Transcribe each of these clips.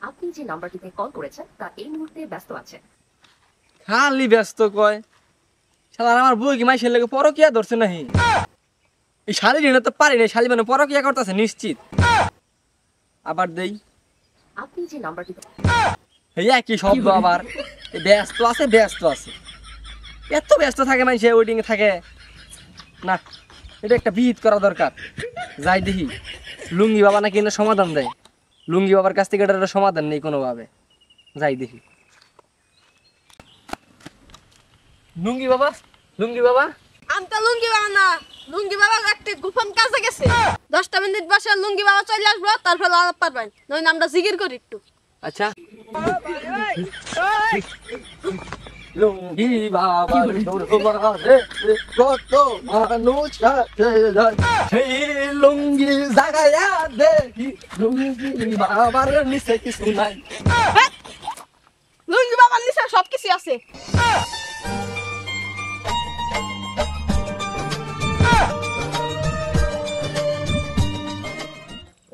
আপনি যে নাম্বারটিতে কল করেছেন তা এই মুহূর্তে ব্যস্ত আছে। খালি ব্যস্ত কয় শালা আমার বউ কি মাইশের লাগে পরকিয়া ধরছে নাহি এই শালি ঋণে তো পারি না শালি মানে পরকিয়া করতেছে নিশ্চিত আবার দেই আপনি যে নাম্বারটিতে এই একই শব্দ আবার ব্যস্ত আছে এত ব্যস্ত থাকে মানুষ ওয়েটিং এ থাকে না এটা একটা বিহিত করা দরকার যাই দেখি লুঙ্গি বাবা নাকি এর সমাধান দেয় লুঙ্গি বাবার কাছ থেকে এটার সমাধান নেই কোনোভাবে যাই দেখি লুঙ্গি বাবা আমি তো লুঙ্গি বাবা না, লুঙ্গি বাবা একটা গোপন কাজে গেছে। 10টা মিনিট বসে লুঙ্গি বাবা চলে আসবো, তারপর আলাপ পারবেন, নইলে আমরা জিকির করি একটু। আচ্ছা লুঙ্গি বাবার দরবারে কত মানুষ আছে যায় সেই লুঙ্গি জাগায়া দেখি লুঙ্গি বাবার নিচে কিছু নাই লুঙ্গি বাবার নিচে সবকিছু আছে।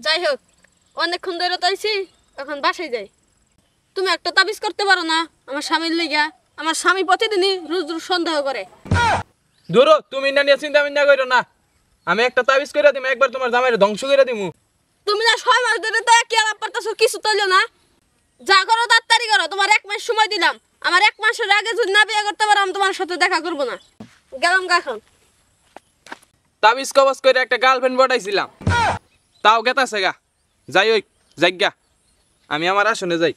যাই হোক, অনেকক্ষণ ধরে তো আইছি, এখন বাসায় যাই। তুমি একটা তাবিজ করতে পারো না আমার স্বামীর লিগা? আমার স্বামী প্রতিদিনই রোজ রোজ সন্দেহ করে। ধরো তুমি না নিয়ে চিন্তা মিন্তা করো না, আমি একটা তাবিজ করে দিমু, একবার তোমার জামাইরে ধ্বংস করে দিমু। তুমি না 6 মাস ধরে তো একই আলাপ করতেছো, কিছু তৈলো না। যা করো তাড়াতাড়ি করো, তোমার 1 মাস সময় দিলাম। আমার 1 মাসের আগে যদি না বিয়ে করতে পারো, আমি তোমার সাথে দেখা করবো না। গেলাম গা এখন। তাবিজ কবজ করে একটা গার্লফ্রেন্ড পটাইছিলাম, তাও গেতাছে গা। যাই ওই যাইগা, আমি আমার আসনে যাই।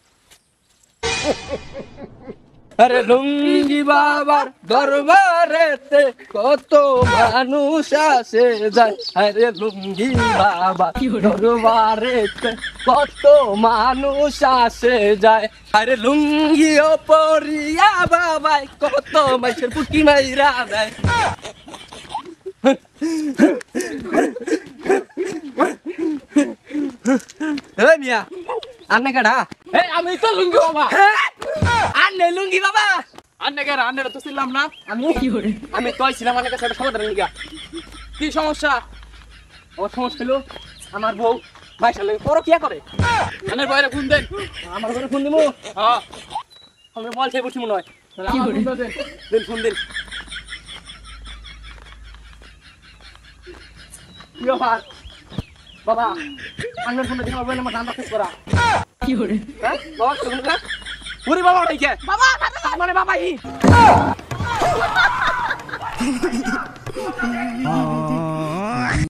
আরে লুঙ্গি বাবার দরবারেতে কত মানুষ আসে যায় আরে লুঙ্গি বাবার দরবারেতে কত মানুষ আসে যায় আরে লুঙ্গি ও পরিয়া বাবাই কত মাইশের পুটি মাইরা দেয় এই মিয়া আন্নে কাটা এই আমি তো লুঙ্গি বাবা। আন্নে লুঙ্গি বাবা আন্নে কে আন্নে তো ছিলাম না। আমি কইছিলাম আমার কাছে একটা সমাধান নিগা কি সমস্যা? আমার সমস্যা হলো আমার বউ মাইশার লাগে পরকিয়া করে আন্নের বাইরে ফোন দেন। আমার ঘরে ফোন দিমু হ্যাঁ আমরা বল চাই বসি মনে হয় কি করে দেন? দিন ফোন দিন কি ব্যাপার বাবা আন্নের ফোনে দিন আমার আমার ধান্দা শেষ করা কি করে হ্যাঁ বাবা শুনুন না ওরে বাবা ওই কে বাবা মানে বাবা ই